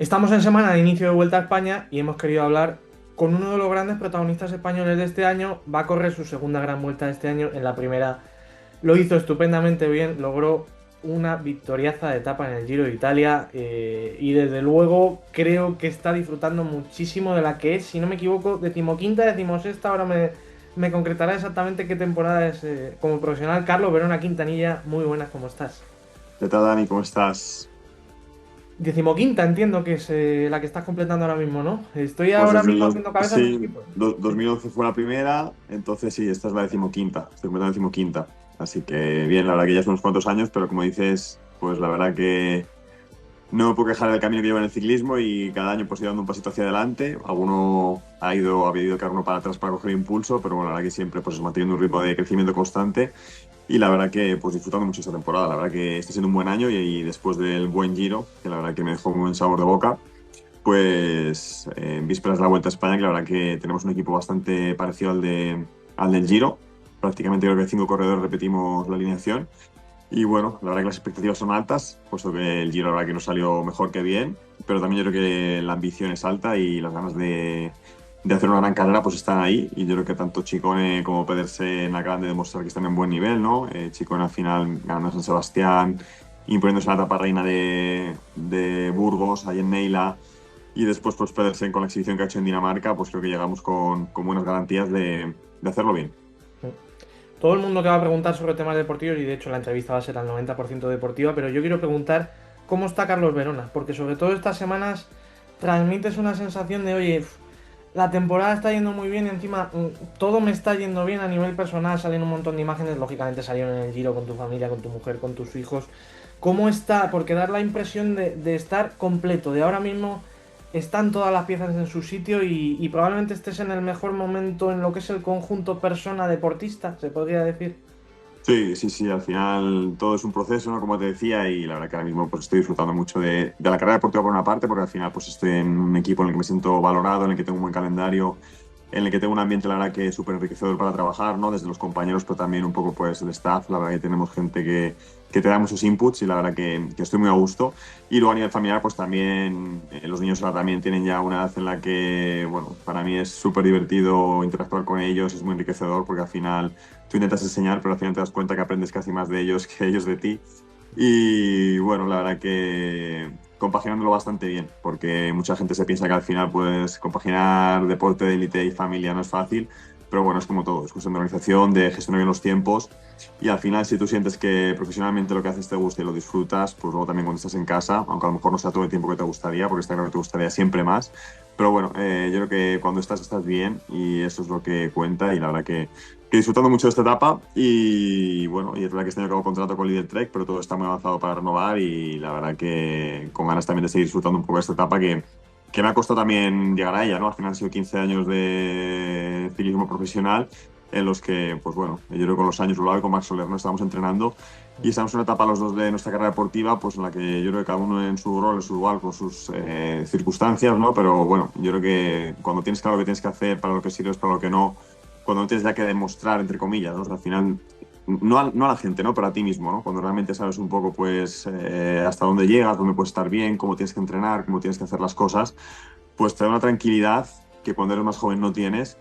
Estamos en semana de inicio de Vuelta a España y hemos querido hablar con uno de los grandes protagonistas españoles de este año. Va a correr su segunda gran vuelta de este año. En la primera lo hizo estupendamente bien, logró una victoriaza de etapa en el Giro de Italia y desde luego creo que está disfrutando muchísimo de la que es, si no me equivoco, decimoquinta, decimosexta. Ahora me concretará exactamente qué temporada es como profesional. Carlos Verona Quintanilla, muy buenas, ¿cómo estás? ¿Qué tal, Dani? ¿Cómo estás? Decimoquinta, entiendo que es la que estás completando ahora mismo, ¿no? Estoy Pues ahora mismo haciendo cabezas de sí, equipo. 2011 fue la primera, entonces sí, esta es la decimoquinta, estoy completando la decimoquinta. Así que bien, la verdad que ya son unos cuantos años, pero como dices, pues la verdad que no me puedo quejar del camino que llevo en el ciclismo y cada año pues he ido dando un pasito hacia adelante. Ha habido que dar uno para atrás para coger impulso, pero bueno, la verdad que siempre pues manteniendo un ritmo de crecimiento constante y la verdad que pues disfrutando mucho esta temporada. La verdad que está siendo un buen año y después del buen Giro, que la verdad que me dejó un buen sabor de boca. Pues en vísperas de la Vuelta a España, que la verdad que tenemos un equipo bastante parecido al del Giro. Prácticamente creo que 5 corredores repetimos la alineación. Y bueno, la verdad que las expectativas son altas, puesto que el Giro la verdad que nos salió mejor que bien, pero también yo creo que la ambición es alta y las ganas de hacer una gran carrera pues están ahí. Y yo creo que tanto Chicone como Pedersen acaban de demostrar que están en buen nivel, ¿no? Chicone al final ganando San Sebastián, imponiéndose en la etapa reina de Burgos, ahí en Neila. Y después, pues Pedersen con la exhibición que ha hecho en Dinamarca, pues creo que llegamos con buenas garantías de hacerlo bien. Todo el mundo que va a preguntar sobre temas deportivos, y de hecho la entrevista va a ser al 90% deportiva, pero yo quiero preguntar cómo está Carlos Verona, porque sobre todo estas semanas transmites una sensación de, oye, la temporada está yendo muy bien y encima todo me está yendo bien a nivel personal, salen un montón de imágenes, lógicamente salieron en el Giro con tu familia, con tu mujer, con tus hijos. ¿Cómo está? Porque dar la impresión de estar completo, de ahora mismo están todas las piezas en su sitio y probablemente estés en el mejor momento en lo que es el conjunto persona-deportista, se podría decir. Sí, sí, sí, al final todo es un proceso, ¿no? Como te decía, y la verdad que ahora mismo pues estoy disfrutando mucho de la carrera deportiva por una parte, porque al final pues estoy en un equipo en el que me siento valorado, en el que tengo un buen calendario, en el que tengo un ambiente, la verdad que es súper enriquecedor para trabajar, ¿no? Desde los compañeros, pero también un poco pues el staff, la verdad que tenemos gente que te da muchos inputs y la verdad que estoy muy a gusto. Y luego a nivel familiar, pues también los niños ahora también tienen ya una edad en la que, bueno, para mí es súper divertido interactuar con ellos, es muy enriquecedor porque al final tú intentas enseñar, pero al final te das cuenta que aprendes casi más de ellos que ellos de ti. Y bueno, la verdad que compaginándolo bastante bien, porque mucha gente se piensa que al final puedes compaginar deporte de élite y familia no es fácil, pero bueno, es como todo, es cuestión de organización, de gestionar bien los tiempos y al final si tú sientes que profesionalmente lo que haces te gusta y lo disfrutas, pues luego también cuando estás en casa, aunque a lo mejor no sea todo el tiempo que te gustaría, porque está claro que te gustaría siempre más, pero bueno, yo creo que cuando estás bien y eso es lo que cuenta y la verdad que disfrutando mucho de esta etapa y bueno, y es verdad que este año acabo contrato con Lidl Trek, pero todo está muy avanzado para renovar y la verdad que con ganas también de seguir disfrutando un poco de esta etapa que me ha costado también llegar a ella, ¿no? Al final han sido 15 años de ciclismo profesional en los que, pues bueno, yo creo que con los años lo hago y con Max Soler no estamos entrenando y estamos en una etapa los dos de nuestra carrera deportiva, pues en la que yo creo que cada uno en su rol, en su lugar, con sus circunstancias, ¿no? Pero bueno, yo creo que cuando tienes claro lo que tienes que hacer, para lo que sirves, para lo que no, cuando no tienes ya que demostrar, entre comillas, ¿no? O sea, al final, no a la gente, ¿no? Pero a ti mismo, ¿no? Cuando realmente sabes un poco, pues, hasta dónde llegas, dónde puedes estar bien, cómo tienes que entrenar, cómo tienes que hacer las cosas, pues te da una tranquilidad que cuando eres más joven no tienes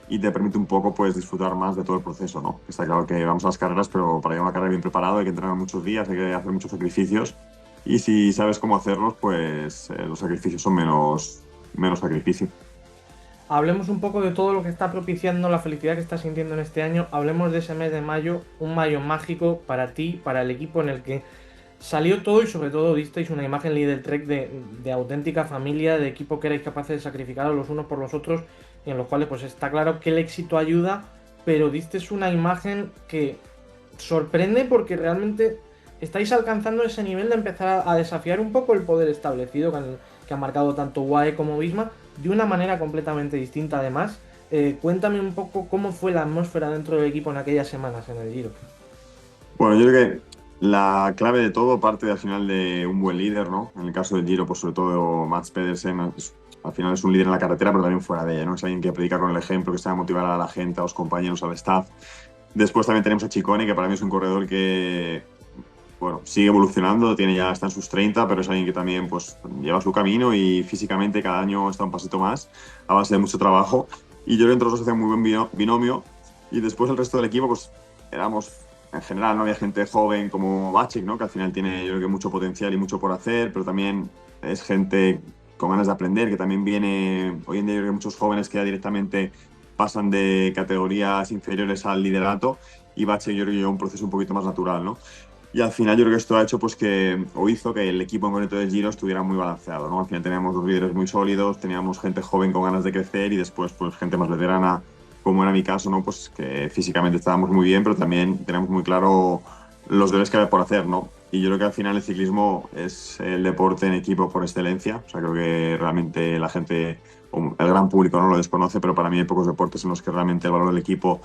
y te permite un poco, pues, disfrutar más de todo el proceso, ¿no? Está claro que vamos a las carreras, pero para llegar a una carrera bien preparado hay que entrenar muchos días, hay que hacer muchos sacrificios y si sabes cómo hacerlos, pues, los sacrificios son menos sacrificio. Hablemos un poco de todo lo que está propiciando la felicidad que estás sintiendo en este año. Hablemos de ese mes de mayo, un mayo mágico para ti, para el equipo en el que salió todo y sobre todo disteis una imagen líder Trek de auténtica familia, de equipo que erais capaces de sacrificar los unos por los otros, y en los cuales pues está claro que el éxito ayuda, pero disteis una imagen que sorprende porque realmente estáis alcanzando ese nivel de empezar a desafiar un poco el poder establecido que han marcado tanto UAE como Visma de una manera completamente distinta además. Cuéntame un poco cómo fue la atmósfera dentro del equipo en aquellas semanas en el Giro. Bueno, yo creo que la clave de todo parte al final de un buen líder, ¿no? En el caso del Giro, pues sobre todo Mats Pedersen, al final es un líder en la carretera, pero también fuera de ella, ¿no? Es alguien que predica con el ejemplo, que sabe motivar a la gente, a los compañeros, al staff. Después también tenemos a Chicone, que para mí es un corredor que bueno, sigue evolucionando, está en sus 30, pero es alguien que también pues lleva su camino y físicamente cada año está un pasito más a base de mucho trabajo. Y yo creo que entre los dos hacían muy buen binomio. Y después el resto del equipo, pues éramos, en general, no había gente joven como Bachik, ¿no? Que al final tiene, yo creo que mucho potencial y mucho por hacer, pero también es gente con ganas de aprender, que también viene, hoy en día yo creo que muchos jóvenes que ya directamente pasan de categorías inferiores al liderato, y Bachik yo creo que lleva un proceso un poquito más natural, ¿no? Y al final yo creo que esto ha hecho pues o hizo que el equipo en concreto de Giro estuviera muy balanceado, ¿no? Al final teníamos dos líderes muy sólidos, teníamos gente joven con ganas de crecer y después pues gente más veterana, como era mi caso, ¿no? Pues que físicamente estábamos muy bien, pero también teníamos muy claro los deberes que había por hacer, ¿no? Y yo creo que al final el ciclismo es el deporte en equipo por excelencia. O sea, creo que realmente la gente, o el gran público no lo desconoce, pero para mí hay pocos deportes en los que realmente el valor del equipo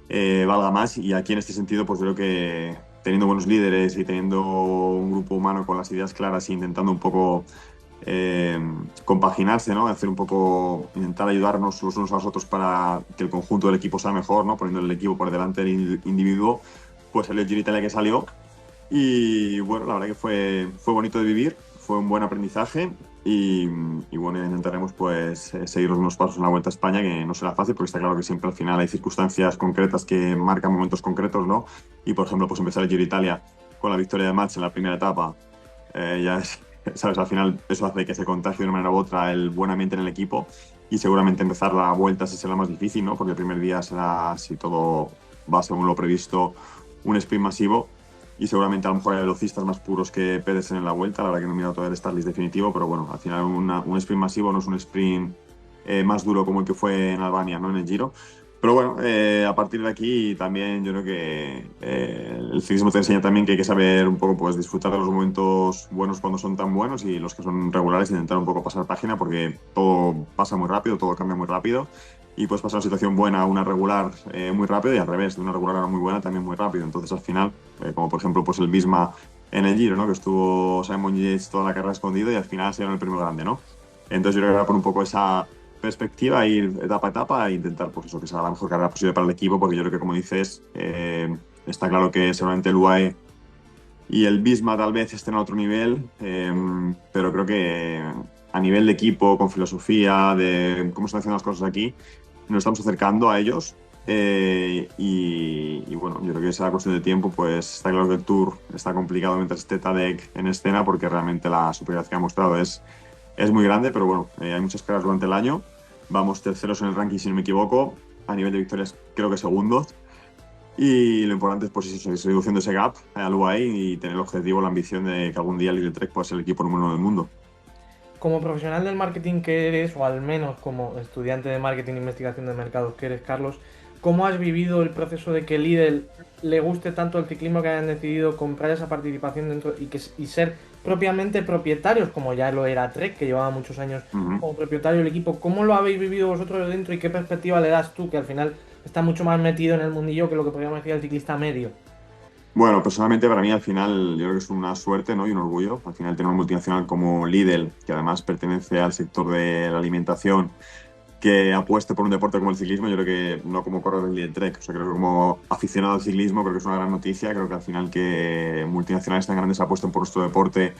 valga más. Y aquí en este sentido, pues creo que teniendo buenos líderes y teniendo un grupo humano con las ideas claras e intentando un poco eh, compaginarse, ¿no? Hacer un poco, intentar ayudarnos los unos a los otros para que el conjunto del equipo sea mejor, ¿no? Poniendo el equipo por delante del individuo, pues salió el Giro Italia que salió. Y bueno, la verdad que fue bonito de vivir, fue un buen aprendizaje y bueno, intentaremos pues seguir los mismos pasos en la Vuelta a España, que no será fácil porque está claro que siempre al final hay circunstancias concretas que marcan momentos concretos, ¿no? Y por ejemplo, pues empezar el Giro Italia con la victoria de Match en la primera etapa, ya es, sabes, al final eso hace que se contagie de una manera u otra el buen ambiente en el equipo y seguramente empezar la Vuelta sí será más difícil, ¿no? Porque el primer día será, si todo va según lo previsto, un sprint masivo y seguramente a lo mejor hay velocistas más puros que Pérez en la Vuelta. La verdad que no he mirado todavía el start list definitivo, pero bueno, al final un sprint masivo no es un sprint más duro como el que fue en Albania, ¿no? En el Giro. Pero bueno, a partir de aquí también yo creo que el ciclismo te enseña también que hay que saber un poco pues disfrutar de los momentos buenos cuando son tan buenos y los que son regulares intentar un poco pasar página porque todo pasa muy rápido, todo cambia muy rápido y puedes pasar una situación buena a una regular muy rápido y al revés, de una regular a una muy buena también muy rápido. Entonces al final, como por ejemplo pues el Visma en el Giro, ¿no? Que estuvo Simon Yates toda la carrera escondido y al final se ganó el premio grande, ¿no? Entonces yo creo que era por un poco esa perspectiva, ir etapa a etapa e intentar pues eso, que sea la mejor carrera posible para el equipo, porque yo creo que como dices, está claro que seguramente el UAE y el Visma tal vez estén a otro nivel, pero creo que a nivel de equipo, con filosofía, de cómo están haciendo las cosas aquí, nos estamos acercando a ellos. Y bueno, yo creo que será cuestión de tiempo, pues está claro que el Tour está complicado mientras esté Tadej en escena, porque realmente la superioridad que ha mostrado es muy grande, pero bueno, hay muchas carreras durante el año. Vamos terceros en el ranking, si no me equivoco. A nivel de victorias, creo que segundos. Y lo importante es pues, seguir reduciendo ese gap al UAE y tener el objetivo, la ambición de que algún día el Trek pueda ser el equipo número uno del mundo. Como profesional del marketing que eres, o al menos como estudiante de marketing e investigación de mercados que eres, Carlos, ¿cómo has vivido el proceso de que Lidl le guste tanto el ciclismo que hayan decidido comprar esa participación dentro y ser propiamente propietarios, como ya lo era Trek, que llevaba muchos años Ujú. como propietario del equipo? ¿Cómo lo habéis vivido vosotros dentro y qué perspectiva le das tú, que al final está mucho más metido en el mundillo que lo que podríamos decir el ciclista medio? Bueno, personalmente para mí al final yo creo que es una suerte, ¿no? Y un orgullo. Al final tener una multinacional como Lidl, que además pertenece al sector de la alimentación, que apueste por un deporte como el ciclismo, yo creo que no como corredor del Trek, o sea, creo que como aficionado al ciclismo creo que es una gran noticia, creo que al final que multinacionales tan grandes apuesten por nuestro deporte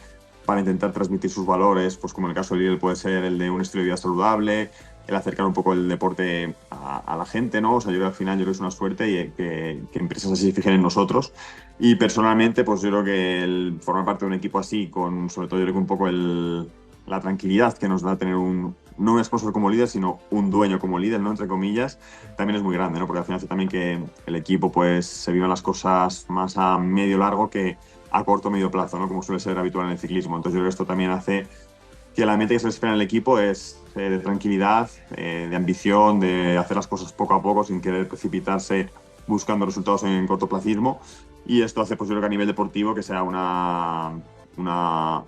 para intentar transmitir sus valores, pues como en el caso de Lidl puede ser el de un estilo de vida saludable, el acercar un poco el deporte a la gente, ¿no? O sea, yo creo que al final yo creo que es una suerte y que empresas así se fijen en nosotros. Y personalmente, pues yo creo que el formar parte de un equipo así, con sobre todo yo creo que un poco la tranquilidad que nos da tener no un sponsor como líder, sino un dueño como líder, ¿no? Entre comillas, también es muy grande, ¿no? Porque al final hace también que el equipo pues se vivan las cosas más a medio largo que a corto o medio plazo, ¿no? Como suele ser habitual en el ciclismo. Entonces yo creo que esto también hace que la meta que se espera en el equipo es de tranquilidad, de ambición, de hacer las cosas poco a poco sin querer precipitarse buscando resultados en cortoplacismo. Y esto hace pues yo creo que a nivel deportivo que sea una, una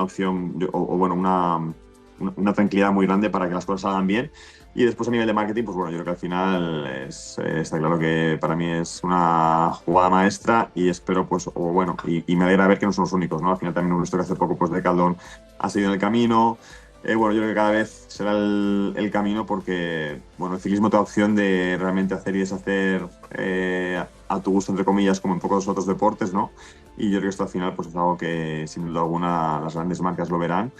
opción o bueno, una tranquilidad muy grande para que las cosas salgan bien. Y después a nivel de marketing, pues bueno, yo creo que al final está claro que para mí es una jugada maestra y espero, pues, o bueno, y me alegra ver que no son los únicos, ¿no? Al final también hemos visto que hace poco, pues, Decathlon ha seguido en el camino, Bueno, yo creo que cada vez será el camino porque, bueno, el ciclismo te da opción de realmente hacer y deshacer a tu gusto, entre comillas, como en pocos otros deportes, ¿no? Y yo creo que esto al final pues es algo que sin duda alguna las grandes marcas lo verán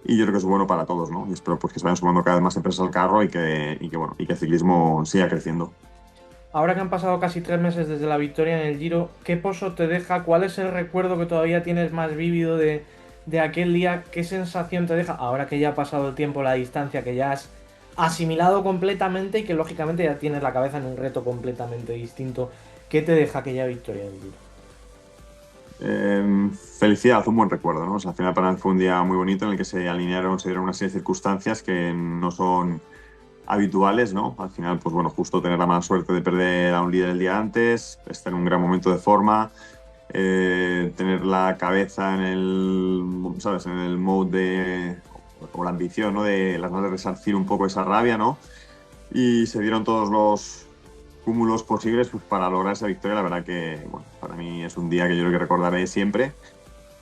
y yo creo que es bueno para todos, ¿no? Y espero pues que se vayan sumando cada vez más empresas al carro bueno, y que el ciclismo siga creciendo. Ahora que han pasado casi 3 meses desde la victoria en el Giro, ¿qué pozo te deja? ¿Cuál es el recuerdo que todavía tienes más vívido de aquel día? ¿Qué sensación te deja? Ahora que ya ha pasado el tiempo, la distancia, que ya has asimilado completamente y que lógicamente ya tienes la cabeza en un reto completamente distinto. ¿Qué te deja aquella victoria del Giro? Felicidad, un buen recuerdo, ¿no? O sea, al final para mí fue un día muy bonito en el que se dieron una serie de circunstancias que no son habituales, ¿no? Al final, pues bueno, justo tener la mala suerte de perder a un líder el día antes, estar en un gran momento de forma, tener la cabeza en el, ¿sabes? En el mode de, o la ambición, ¿no? De las ganas de resarcir un poco esa rabia, ¿no? Y se dieron todos los cúmulos posibles pues, para lograr esa victoria. La verdad que, bueno, para mí es un día que yo creo que recordaré siempre.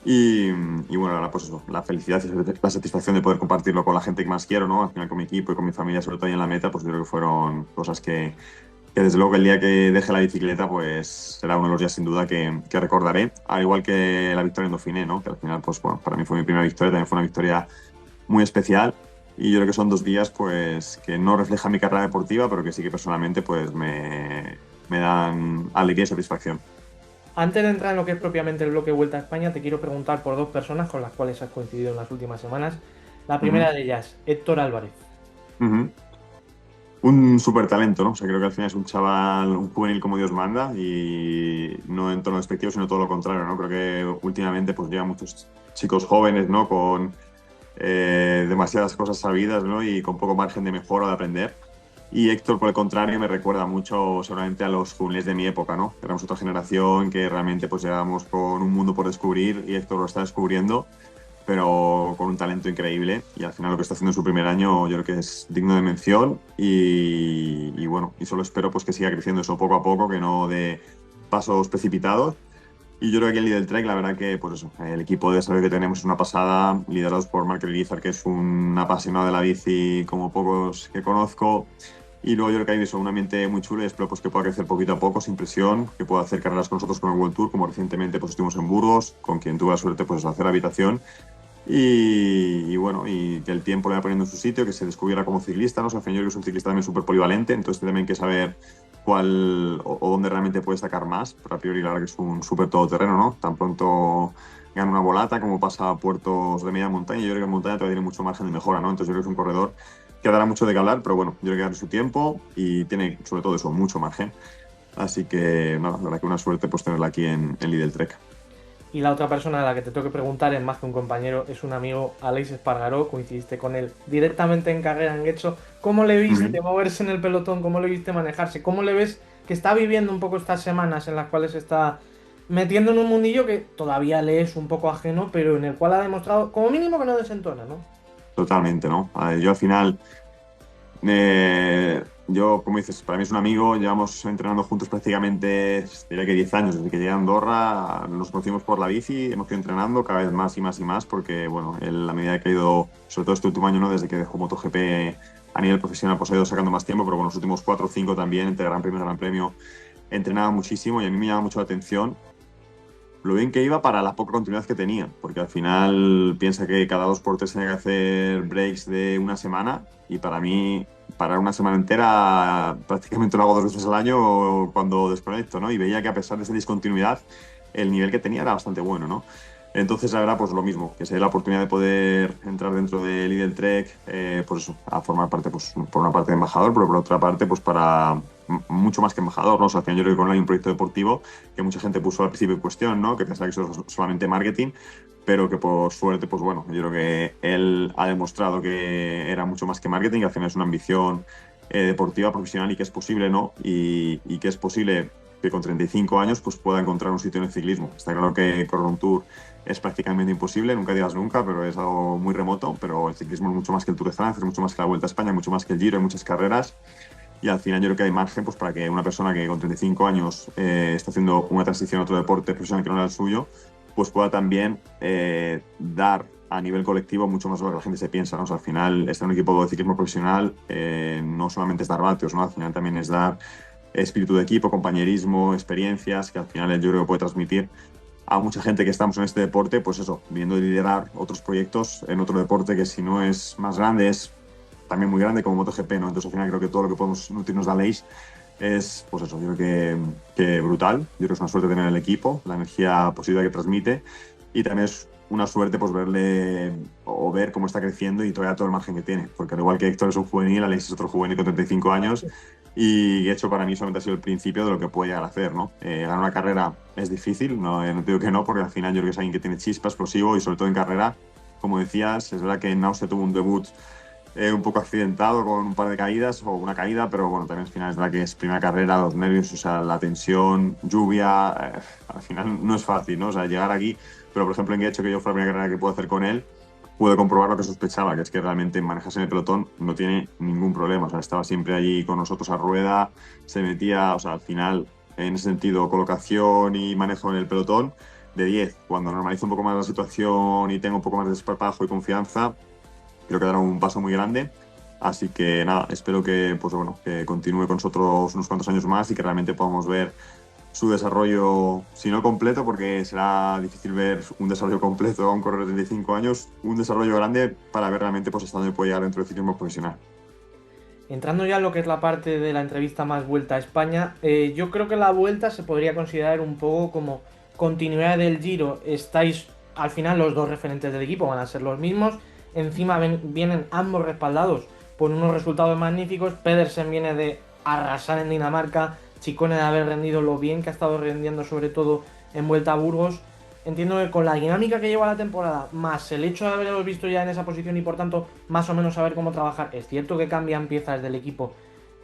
Y bueno, ahora pues eso, la felicidad y la satisfacción de poder compartirlo con la gente que más quiero, ¿no? Al final con mi equipo y con mi familia, sobre todo ahí en la meta, pues yo creo que fueron cosas que desde luego que el día que deje la bicicleta, pues será uno de los días sin duda que recordaré, al igual que la victoria en Dauphiné, ¿no? Que al final, pues bueno, para mí fue mi primera victoria, también fue una victoria muy especial. Y yo creo que son dos días pues que no reflejan mi carrera deportiva, pero que sí que personalmente pues me dan alegría y satisfacción. Antes de entrar en lo que es propiamente el bloque Vuelta a España, te quiero preguntar por dos personas con las cuales has coincidido en las últimas semanas. La Ujú, primera de ellas, Héctor Álvarez. ujú. Un súper talento, ¿no? O sea, creo que al final es un chaval, un juvenil como Dios manda y no en tono despectivo, sino todo lo contrario, ¿no? Creo que últimamente pues llegan muchos chicos jóvenes, ¿no? Con demasiadas cosas sabidas, ¿no? Y con poco margen de mejora o de aprender. Y Héctor, por el contrario, me recuerda mucho seguramente a los juveniles de mi época, ¿no? Éramos otra generación que realmente pues llegábamos con un mundo por descubrir y Héctor lo está descubriendo, pero con un talento increíble y al final lo que está haciendo en su primer año yo creo que es digno de mención y bueno, y solo espero pues que siga creciendo eso poco a poco, que no de pasos precipitados. Y yo creo que aquí en Lidl Trek, la verdad que, pues eso, el equipo de desarrollo que tenemos es una pasada, liderados por Mark Irizar, que es un apasionado de la bici como pocos que conozco. Y luego yo creo que hay eso, un ambiente muy chulo y espero pues, que pueda crecer poquito a poco, sin presión, que pueda hacer carreras con nosotros con el World Tour, como recientemente pues, estuvimos en Burgos, con quien tuve la suerte pues, de hacer habitación. Y bueno, y que el tiempo le vaya poniendo en su sitio, que se descubriera como ciclista, ¿no? O sea, al final yo creo que es un ciclista también súper polivalente, entonces tiene también que saber cuál o dónde realmente puede sacar más, pero a priori la verdad que es un súper todoterreno, ¿no? Tan pronto gana una volata como pasa a puertos de media montaña, yo creo que en montaña todavía tiene mucho margen de mejora, ¿no? Entonces yo creo que es un corredor que dará mucho de qué hablar, pero bueno, yo creo que darle su tiempo y tiene sobre todo eso, mucho margen. Así que nada, la verdad que una suerte pues tenerla aquí en Lidl Trek. Y la otra persona a la que te tengo que preguntar es más que un compañero, es un amigo, Aleix Espargaró, coincidiste con él directamente en carrera en Getxo. ¿Cómo le viste Ujú. moverse en el pelotón? ¿Cómo le viste manejarse? ¿Cómo le ves que está viviendo un poco estas semanas en las cuales está metiendo en un mundillo que todavía le es un poco ajeno, pero en el cual ha demostrado como mínimo que no desentona, ¿no? Totalmente, ¿no? A ver, yo al final yo, como dices, para mí es un amigo, llevamos entrenando juntos prácticamente, diría que 10 años, desde que llegué a Andorra, nos conocimos por la bici, hemos ido entrenando cada vez más y más y más, porque, bueno, él a medida que ha ido, sobre todo este último año, ¿no? Desde que dejó MotoGP a nivel profesional, pues ha ido sacando más tiempo, pero con los últimos 4 o 5 también, entre Gran Premio y Gran Premio, entrenaba muchísimo y a mí me llama mucho la atención lo bien que iba para la poca continuidad que tenía, porque al final piensa que cada 2 por 3 tiene que hacer breaks de una semana y para mí parar una semana entera prácticamente lo hago 2 veces al año cuando desconecto, ¿no? Y veía que a pesar de esa discontinuidad el nivel que tenía era bastante bueno, ¿no? Entonces ahora pues lo mismo, que se dé la oportunidad de poder entrar dentro de Lidl Trek, pues eso, a formar parte, pues por una parte de embajador, pero por otra parte pues para mucho más que embajador, ¿no? O sea, al final yo creo que con él hay un proyecto deportivo que mucha gente puso al principio en cuestión, ¿no? Que pensaba que eso era solamente marketing, pero que por suerte, pues bueno, yo creo que él ha demostrado que era mucho más que marketing, que al final es una ambición deportiva, profesional y que es posible, ¿no? Y que es posible que con 35 años pues pueda encontrar un sitio en el ciclismo. Está claro que correr un tour es prácticamente imposible, nunca digas nunca, pero es algo muy remoto, pero el ciclismo es mucho más que el Tour de Francia, es mucho más que la Vuelta a España, mucho más que el Giro, hay muchas carreras y al final yo creo que hay margen pues, para que una persona que con 35 años está haciendo una transición a otro deporte profesional que no era el suyo, pues pueda también dar a nivel colectivo mucho más de lo que la gente se piensa, ¿no? O sea, al final, estar en un equipo de ciclismo profesional no solamente es dar vatios, ¿no? Al final también es dar espíritu de equipo, compañerismo, experiencias, que al final yo creo que puede transmitir a mucha gente que estamos en este deporte, pues eso, viendo liderar otros proyectos en otro deporte que si no es más grande, es también muy grande como MotoGP, ¿no? Entonces al final creo que todo lo que podemos nutrirnos de Aleix es, pues eso, yo creo que brutal. Yo creo que es una suerte tener el equipo, la energía positiva que transmite y también es una suerte pues verle o ver cómo está creciendo y todavía todo el margen que tiene, porque al igual que Héctor es un juvenil, Aleix es otro juvenil con 35 años y de hecho para mí solamente ha sido el principio de lo que puede llegar a hacer, ¿no? Ganar una carrera es difícil, no te digo que no, porque al final yo creo que es alguien que tiene chispa, explosivo y sobre todo en carrera, como decías, es verdad que en Austria tuvo un debut un poco accidentado con un par de caídas o una caída, pero bueno, también al final es verdad que es primera carrera, los nervios, o sea, la tensión, lluvia, al final no es fácil, ¿no? O sea, llegar aquí, pero por ejemplo en Guecho, que yo fue la primera carrera que pude hacer con él, pude comprobar lo que sospechaba, que es que realmente manejarse en el pelotón no tiene ningún problema, o sea, estaba siempre allí con nosotros a rueda, se metía, o sea, al final, en ese sentido, colocación y manejo en el pelotón, de 10. Cuando normalizo un poco más la situación y tengo un poco más de desparpajo y confianza, creo que dará un paso muy grande. Así que nada, espero que, pues bueno, que continúe con nosotros unos cuantos años más y que realmente podamos ver su desarrollo, si no completo, porque será difícil ver un desarrollo completo a un corredor de 35 años, un desarrollo grande para ver realmente pues, hasta dónde puede llegar dentro del ciclismo profesional. Entrando ya en lo que es la parte de la entrevista más Vuelta a España, yo creo que la Vuelta se podría considerar un poco como continuidad del Giro. Estáis, al final los dos referentes del equipo van a ser los mismos. Encima vienen ambos respaldados por unos resultados magníficos. Pedersen viene de arrasar en Dinamarca, Ciccone de haber rendido lo bien que ha estado rendiendo sobre todo en Vuelta a Burgos. Entiendo que con la dinámica que lleva la temporada, más el hecho de haberlos visto ya en esa posición y por tanto más o menos saber cómo trabajar, es cierto que cambian piezas del equipo.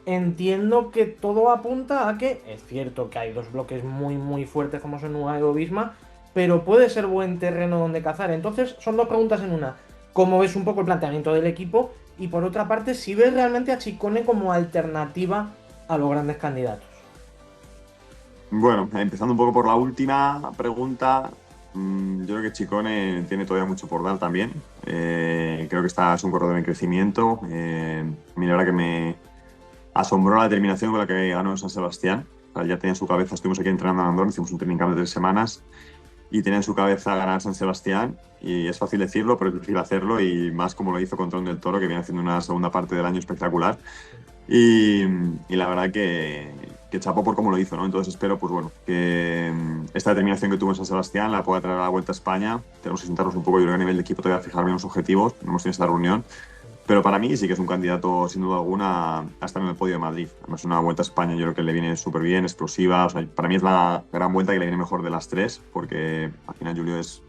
Entiendo que todo apunta a que es cierto que hay dos bloques muy fuertes como son UAE o Visma, pero puede ser buen terreno donde cazar. Entonces son dos preguntas en una. ¿Cómo ves un poco el planteamiento del equipo? Y por otra parte, si ves realmente a Ciccone como alternativa a los grandes candidatos. Bueno, empezando un poco por la última pregunta, yo creo que Ciccone tiene todavía mucho por dar también. Creo que es un corredor en crecimiento. Mira, ahora que me asombró la determinación con la que ganó en San Sebastián. O sea, ya tenía en su cabeza, estuvimos aquí entrenando en Andorra, hicimos un training camp de 3 semanas y tenía en su cabeza ganar San Sebastián. Y es fácil decirlo, pero es difícil hacerlo y más como lo hizo con Tron del Toro, que viene haciendo una segunda parte del año espectacular. Y, y la verdad que chapó por cómo lo hizo, ¿no? Entonces espero, pues bueno, que esta determinación que tuvo en San Sebastián la pueda traer a la Vuelta a España. Tenemos que sentarnos un poco, yo creo que a nivel de equipo todavía fijar bien los objetivos. No hemos tenido esta reunión. Pero para mí sí que es un candidato, sin duda alguna, a estar en el podio de Madrid. Además, una Vuelta a España yo creo que le viene súper bien, explosiva. O sea, para mí es la gran vuelta que le viene mejor de las tres, porque al final Julio es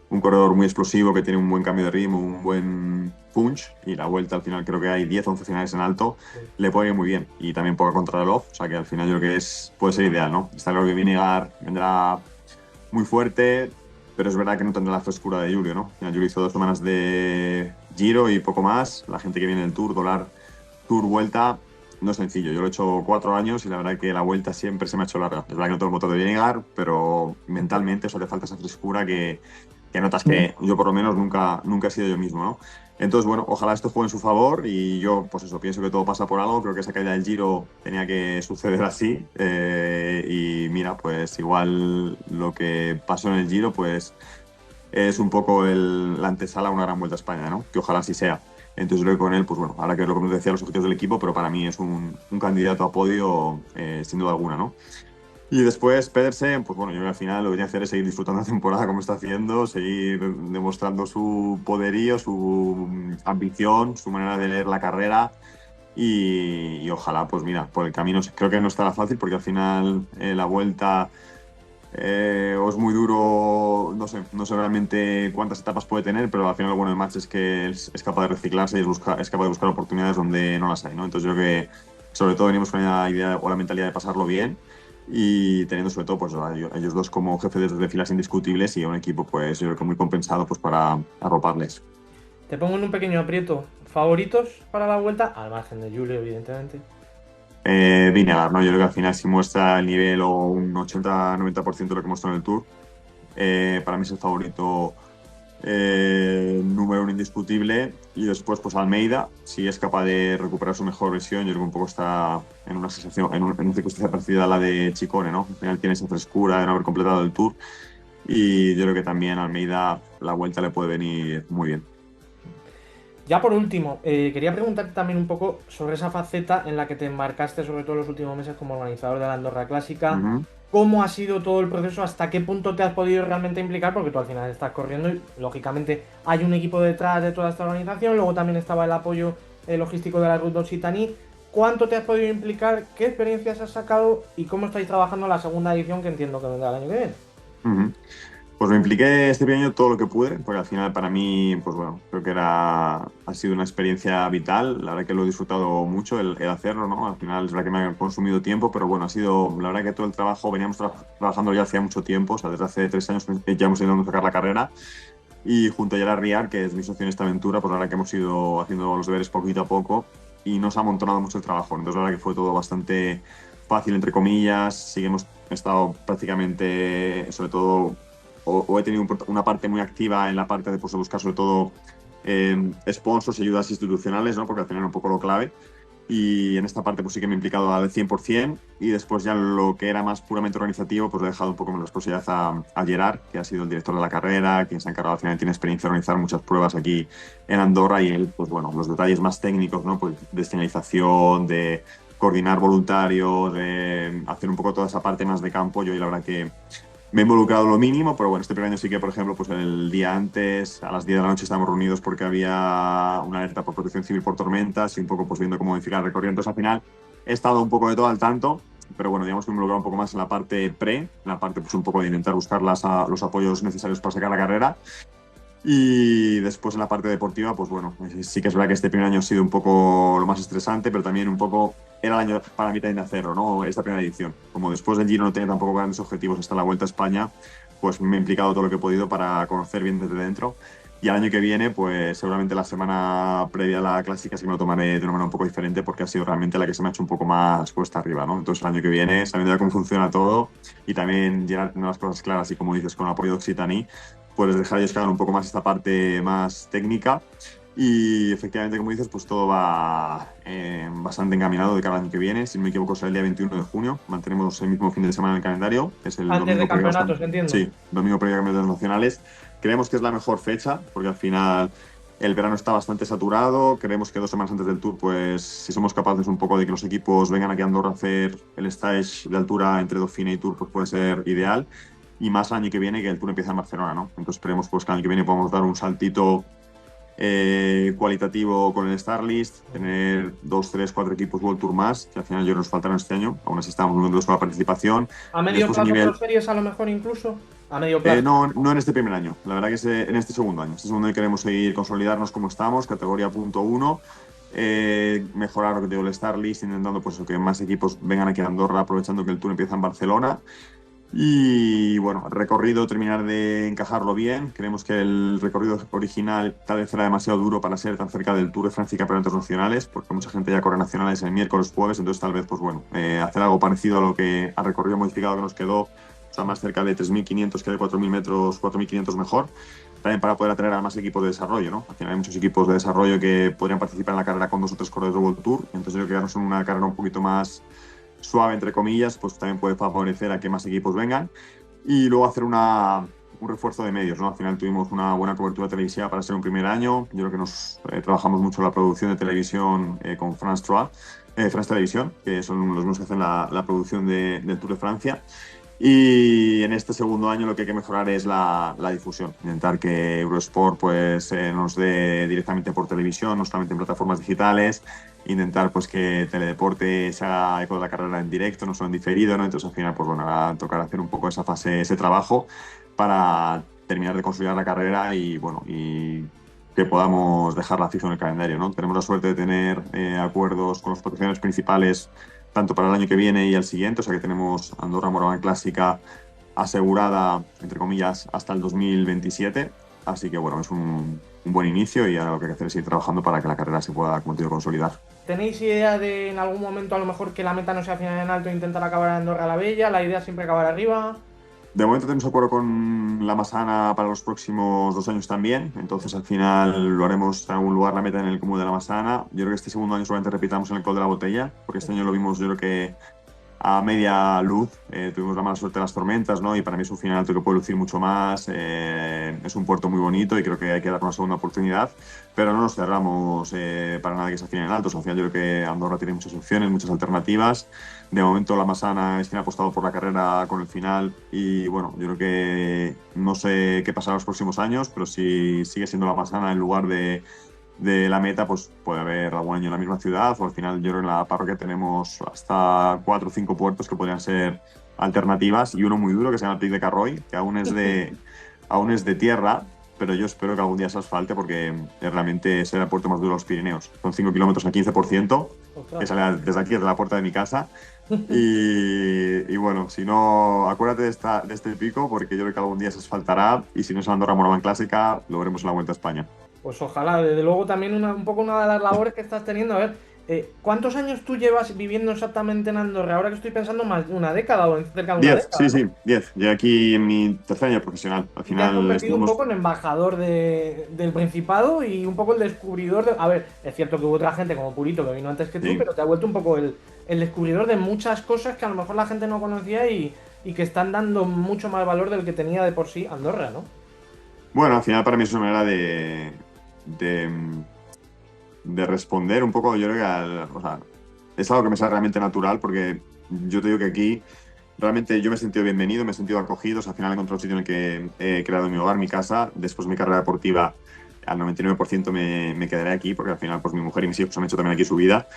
un corredor muy explosivo, que tiene un buen cambio de ritmo, un buen punch, y la vuelta al final creo que hay 10 11 finales en alto, le puede ir muy bien. Y también poca contrarreloj, o sea que al final yo creo que puede ser ideal, ¿no? Está claro que Vinegar vendrá muy fuerte, pero es verdad que no tendrá la frescura de Julio, ¿no? Al final Julio hizo 2 semanas de Giro y poco más. La gente que viene del Tour, Dolar, Tour, Vuelta, no es sencillo. Yo lo he hecho 4 años y la verdad que la Vuelta siempre se me ha hecho larga. Es verdad que no tengo el motor de Vinegar, pero mentalmente eso le falta esa frescura que notas que yo por lo menos nunca he sido yo mismo, ¿no? Entonces, bueno, ojalá esto juegue en su favor y yo, pues eso, pienso que todo pasa por algo. Creo que esa caída del Giro tenía que suceder así. Y mira, pues igual lo que pasó en el Giro, pues es un poco la antesala a una gran Vuelta a España, ¿no? Que ojalá así sea. Entonces creo que con él, pues bueno, ahora que lo que nos decía los objetivos del equipo, pero para mí es un candidato a podio sin duda alguna, ¿no? Y después Pedersen, pues bueno, yo creo que al final lo que tiene que hacer es seguir disfrutando la temporada como está haciendo, seguir demostrando su poderío, su ambición, su manera de leer la carrera y ojalá, pues mira, por el camino creo que no estará fácil porque al final la vuelta o es muy duro, no sé realmente cuántas etapas puede tener, pero al final lo bueno de Max es que es capaz de reciclarse y es capaz de buscar oportunidades donde no las hay, ¿no? Entonces yo creo que sobre todo venimos con la idea o la mentalidad de pasarlo bien y teniendo sobre todo pues a ellos dos como jefes de filas indiscutibles y a un equipo pues yo creo que muy compensado pues para arroparles. Te pongo en un pequeño aprieto. ¿Favoritos para la vuelta? Al margen de Julio, evidentemente. Vinegar, ¿no? Yo creo que al final si muestra el nivel o un 80-90% de lo que muestra en el Tour, para mí es el favorito número uno indiscutible. Y después, pues Almeida, si es capaz de recuperar su mejor versión, yo creo que un poco está en una sensación, en una circunstancia parecida a la de Chicone, ¿no? Al final tiene esa frescura de no haber completado el Tour. Y yo creo que también a Almeida la vuelta le puede venir muy bien. Ya por último, quería preguntarte también un poco sobre esa faceta en la que te embarcaste, sobre todo en los últimos meses, como organizador de la Andorra Clásica. Ujú. ¿Cómo ha sido todo el proceso? ¿Hasta qué punto te has podido realmente implicar? Porque tú al final estás corriendo y, lógicamente, hay un equipo detrás de toda esta organización. Luego también estaba el apoyo logístico de la Ruta Occitanie. ¿Cuánto te has podido implicar? ¿Qué experiencias has sacado? ¿Y cómo estáis trabajando la segunda edición que entiendo que vendrá el año que viene? Ujú. Pues me impliqué este primer año todo lo que pude, porque al final para mí, pues bueno, creo que ha sido una experiencia vital. La verdad que lo he disfrutado mucho el hacerlo, ¿no? Al final es verdad que me ha consumido tiempo, pero bueno, ha sido, la verdad que todo el trabajo, veníamos trabajando ya hacía mucho tiempo, o sea, desde hace 3 años ya hemos ido a sacar la carrera. Y junto a Yara Riar, que es mi socio en esta aventura, pues la verdad que hemos ido haciendo los deberes poquito a poco y nos ha amontonado mucho el trabajo. Entonces la verdad que fue todo bastante fácil, entre comillas. Sí que hemos estado prácticamente, sobre todo, o he tenido una parte muy activa en la parte de, pues, de buscar sobre todo sponsors y ayudas institucionales, ¿no? Porque al final era un poco lo clave. Y en esta parte pues sí que me he implicado al 100%, y después ya lo que era más puramente organizativo pues lo he dejado un poco en la responsabilidad a Gerard, que ha sido el director de la carrera, quien se ha encargado, al final tiene experiencia de organizar muchas pruebas aquí en Andorra, y él, pues bueno, los detalles más técnicos, ¿no? Pues de señalización, de coordinar voluntarios, de hacer un poco toda esa parte más de campo. Yo y la verdad que me he involucrado lo mínimo, pero bueno, este primer año sí que, por ejemplo, pues el día antes, a las 10 de la noche, estábamos reunidos porque había una alerta por protección civil por tormentas y un poco pues viendo cómo modificar el recorrido. Entonces, al final, he estado un poco de todo al tanto, pero bueno, digamos que me he involucrado un poco más en la parte pre, en la parte pues un poco de intentar buscar los apoyos necesarios para sacar la carrera. Y después en la parte deportiva, pues bueno, sí que es verdad que este primer año ha sido un poco lo más estresante, pero también un poco era el año para mí también de hacerlo, ¿no? Esta primera edición. Como después del Giro no tenía tampoco grandes objetivos hasta la Vuelta a España, pues me he implicado todo lo que he podido para conocer bien desde dentro. Y al año que viene, pues seguramente la semana previa a la clásica sí me lo tomaré de una manera un poco diferente, porque ha sido realmente la que se me ha hecho un poco más cuesta arriba, ¿no? Entonces el año que viene, sabiendo ya cómo funciona todo y también llegar las cosas claras y, como dices, con el apoyo de Occitanie, pues les dejaré ellos que hagan un poco más esta parte más técnica. Y efectivamente, como dices, pues todo va bastante encaminado de cara al año que viene. Si no me equivoco, será el día 21 de junio. Mantenemos el mismo fin de semana en el calendario, que es el Antes de domingo previo a los campeonatos, entiendo. sí, domingo previo a campeonatos nacionales. Creemos que es la mejor fecha, porque al final el verano está bastante saturado. Creemos que 2 semanas antes del Tour, pues si somos capaces un poco de que los equipos vengan aquí a Andorra a hacer el stage de altura entre Dauphiné y Tour, pues puede ser ideal. Y más el año que viene, que el Tour empieza en Barcelona, ¿no? Entonces esperemos pues, que el año que viene podamos dar un saltito cualitativo con el Star List, tener 2, 3, 4 equipos World Tour más, que al final yo nos faltaron este año. Aún así estamos muy contentos con la participación. ¿A medio Después a plazo Pro nivel... Series a lo mejor incluso? A medio plazo. no, no en este primer año, la verdad que es en este segundo año. Este segundo año queremos seguir consolidarnos como estamos, categoría punto uno, mejorar lo que digo, el Star List, intentando pues, que más equipos vengan aquí a Andorra, aprovechando que el Tour empieza en Barcelona. Y bueno, el recorrido, terminar de encajarlo bien. Creemos que el recorrido original tal vez era demasiado duro para ser tan cerca del Tour de Francia y campeonatos nacionales, porque mucha gente ya corre nacionales el miércoles, jueves, entonces tal vez, pues bueno, hacer algo parecido a lo que al recorrido modificado que nos quedó, o sea, más cerca de 3.500 que de 4.000 metros, 4.500 mejor, también para poder atraer a más equipos de desarrollo, ¿no? Al final hay muchos equipos de desarrollo que podrían participar en la carrera con 2 o 3 corredores de World Tour, entonces yo creo que quedarnos en una carrera un poquito más suave, entre comillas, pues también puede favorecer a que más equipos vengan. Y luego hacer un refuerzo de medios, ¿no? Al final tuvimos una buena cobertura televisiva para ser un primer año. Yo creo que nos trabajamos mucho la producción de televisión con France 3, France Televisión, que son los mismos que hacen la producción del Tour de Francia. Y en este segundo año lo que hay que mejorar es la difusión, intentar que Eurosport pues, nos dé directamente por televisión, no solamente en plataformas digitales, intentar pues, que Teledeporte se haga eco de la carrera en directo, no solo en diferido, ¿no? Entonces al final pues, bueno, va a tocar hacer un poco esa fase, ese trabajo para terminar de consolidar la carrera y, bueno, y que podamos dejarla fija en el calendario, ¿no? Tenemos la suerte de tener acuerdos con los patrocinadores principales tanto para el año que viene y el siguiente, o sea que tenemos Andorra Moraván Clásica asegurada, entre comillas, hasta el 2027, así que bueno, es un buen inicio y ahora lo que hay que hacer es ir trabajando para que la carrera se pueda, como te digo, consolidar. ¿Tenéis idea de en algún momento a lo mejor que la meta no sea final en alto e intentar acabar en Andorra la Bella? ¿La idea es siempre acabar arriba? De momento tenemos acuerdo con la Masana para los próximos 2 años también, entonces al final lo haremos en algún lugar la meta en el Comú de la Masana. Yo creo que este segundo año solamente repitamos en el Col de la Botella, porque este año lo vimos yo creo que a media luz. Tuvimos la mala suerte de las tormentas, ¿no? Y para mí es un final alto que puede lucir mucho más. Es un puerto muy bonito y creo que hay que dar una segunda oportunidad. Pero no nos cerramos para nada que se afine en altos. Al final yo creo que Andorra tiene muchas opciones, muchas alternativas. De momento la Masana es quien ha apostado por la carrera con el final y bueno, yo creo que no sé qué pasará los próximos años, pero si sigue siendo la Masana en lugar de la meta, pues puede haber algún año en la misma ciudad o al final yo creo que en la parroquia tenemos hasta 4 o 5 puertos que podrían ser alternativas y uno muy duro que se llama el Pic de Carroy, que aún es de tierra, pero yo espero que algún día se asfalte porque realmente es el puerto más duro de los Pirineos. Son 5 kilómetros al 15%, que Ostras. sale desde aquí, desde la puerta de mi casa. Y bueno, si no, acuérdate de este pico porque yo creo que algún día se asfaltará y si no es la Andorra Moraván Clásica, lo veremos en la Vuelta a España. Pues ojalá, desde luego también un poco una de las labores que estás teniendo. A ver, ¿cuántos años tú llevas viviendo exactamente en Andorra? Ahora que estoy pensando más de una década o en cerca de una 10, década, sí, ¿no? sí, 10. Llegué aquí en mi tercer año profesional. Al Y te has final convertido un estuvimos. poco en embajador del Principado y un poco el descubridor de... A ver, es cierto que hubo otra gente como Purito que vino antes que tú, Sí. pero te ha vuelto un poco el descubridor de muchas cosas que a lo mejor la gente no conocía y que están dando mucho más valor del que tenía de por sí Andorra, ¿no? Bueno, al final para mí es una manera de responder un poco, yo creo que o sea, es algo que me sale realmente natural porque yo te digo que aquí realmente yo me he sentido bienvenido, me he sentido acogido, o sea, al final he encontrado un sitio en el que he creado mi hogar, mi casa, después de mi carrera deportiva al 99% me quedaré aquí porque al final pues mi mujer y mis hijos han hecho también aquí su vida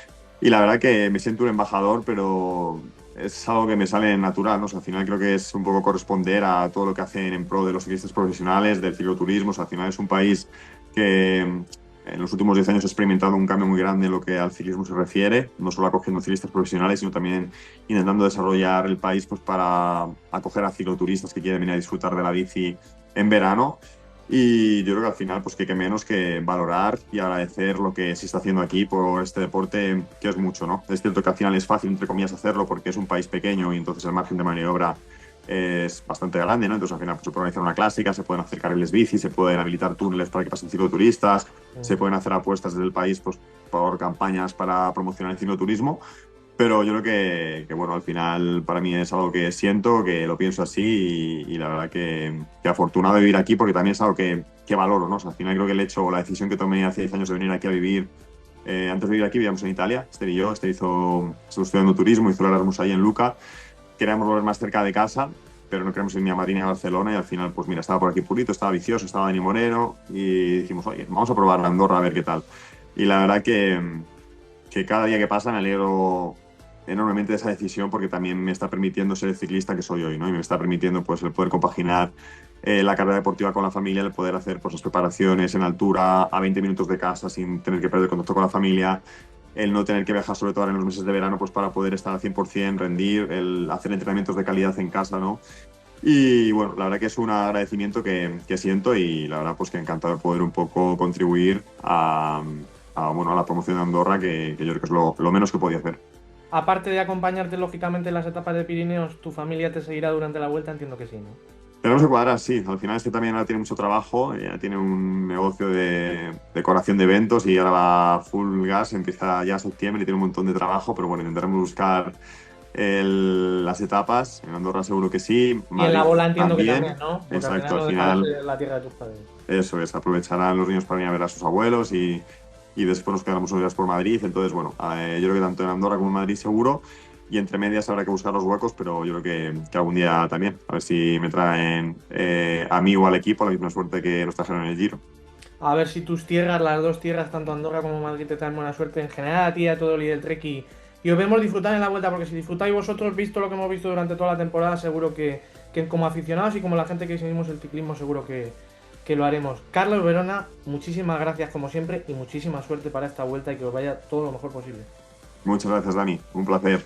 y la verdad que me siento un embajador, pero es algo que me sale natural, ¿no? O sea, al final creo que es un poco corresponder a todo lo que hacen en pro de los ciclistas profesionales, del cicloturismo, o sea, al final es un país que en los últimos 10 años ha experimentado un cambio muy grande en lo que al ciclismo se refiere, no solo acogiendo ciclistas profesionales, sino también intentando desarrollar el país pues, para acoger a cicloturistas que quieren venir a disfrutar de la bici en verano. Y yo creo que al final, pues que menos que valorar y agradecer lo que se está haciendo aquí por este deporte, que es mucho, ¿no? Es cierto que al final es fácil, entre comillas, hacerlo porque es un país pequeño y entonces el margen de maniobra es bastante grande, ¿no? Entonces al final pues, se puede organizar una clásica, se pueden hacer carriles bici, se pueden habilitar túneles para que pasen cicloturistas, se pueden hacer apuestas desde el país pues, por campañas para promocionar el cicloturismo. Pero yo creo bueno, al final para mí es algo que siento, que lo pienso así y la verdad que afortunado de vivir aquí porque también es algo que valoro, ¿no? O sea, al final creo que el hecho, la decisión que tomé hace 10 años de venir aquí a vivir, antes de vivir aquí vivíamos en Italia, Esther y yo, Esther estuvo estudiando turismo, hizo el Erasmus ahí en Luca, queríamos volver más cerca de casa, pero no queremos ir ni a Madrid ni a Barcelona y al final, pues mira, estaba por aquí Purito, estaba Vicioso, estaba Dani Moreno y dijimos, oye, vamos a probar Andorra a ver qué tal. Y la verdad que cada día que pasa me alegro enormemente de esa decisión porque también me está permitiendo ser el ciclista que soy hoy, ¿no? Y me está permitiendo pues el poder compaginar la carrera deportiva con la familia, el poder hacer pues las preparaciones en altura a 20 minutos de casa sin tener que perder contacto con la familia, el no tener que viajar sobre todo ahora en los meses de verano pues para poder estar al 100%, rendir, el hacer entrenamientos de calidad en casa, ¿no? Y bueno, la verdad que es un agradecimiento que siento y la verdad pues que encantado de poder un poco contribuir bueno, a la promoción de Andorra, que yo creo que es lo menos que podía hacer. Aparte de acompañarte lógicamente en las etapas de Pirineos, ¿tu familia te seguirá durante la vuelta? Entiendo que sí, ¿no? Tenemos que cuadrar, sí. Al final este también ahora tiene mucho trabajo, ya tiene un negocio de decoración de eventos y ahora va full gas, empieza ya septiembre y tiene un montón de trabajo, pero bueno, intentaremos buscar las etapas. En Andorra seguro que sí, Y en la Madrid bola entiendo que también, también. ¿no? Porque al Exacto, final al no deja de final ser la tierra de tus padres. eso es, aprovecharán los niños para venir a ver a sus abuelos y después nos quedaremos unos días por Madrid. Entonces, bueno, yo creo que tanto en Andorra como en Madrid seguro. Y entre medias habrá que buscar los huecos, pero yo creo que algún día también. A ver si me traen a mí o al equipo la misma suerte que nos trajeron en el Giro. A ver si tus tierras, las dos tierras, tanto Andorra como Madrid, te traen buena suerte en general a ti y a todo el Lidl Trek y os vemos disfrutar en la vuelta, porque si disfrutáis vosotros, visto lo que hemos visto durante toda la temporada, seguro que como aficionados y como la gente que seguimos el ciclismo, seguro que lo haremos. Carlos Verona, muchísimas gracias como siempre y muchísima suerte para esta vuelta y que os vaya todo lo mejor posible. Muchas gracias, Dani. Un placer.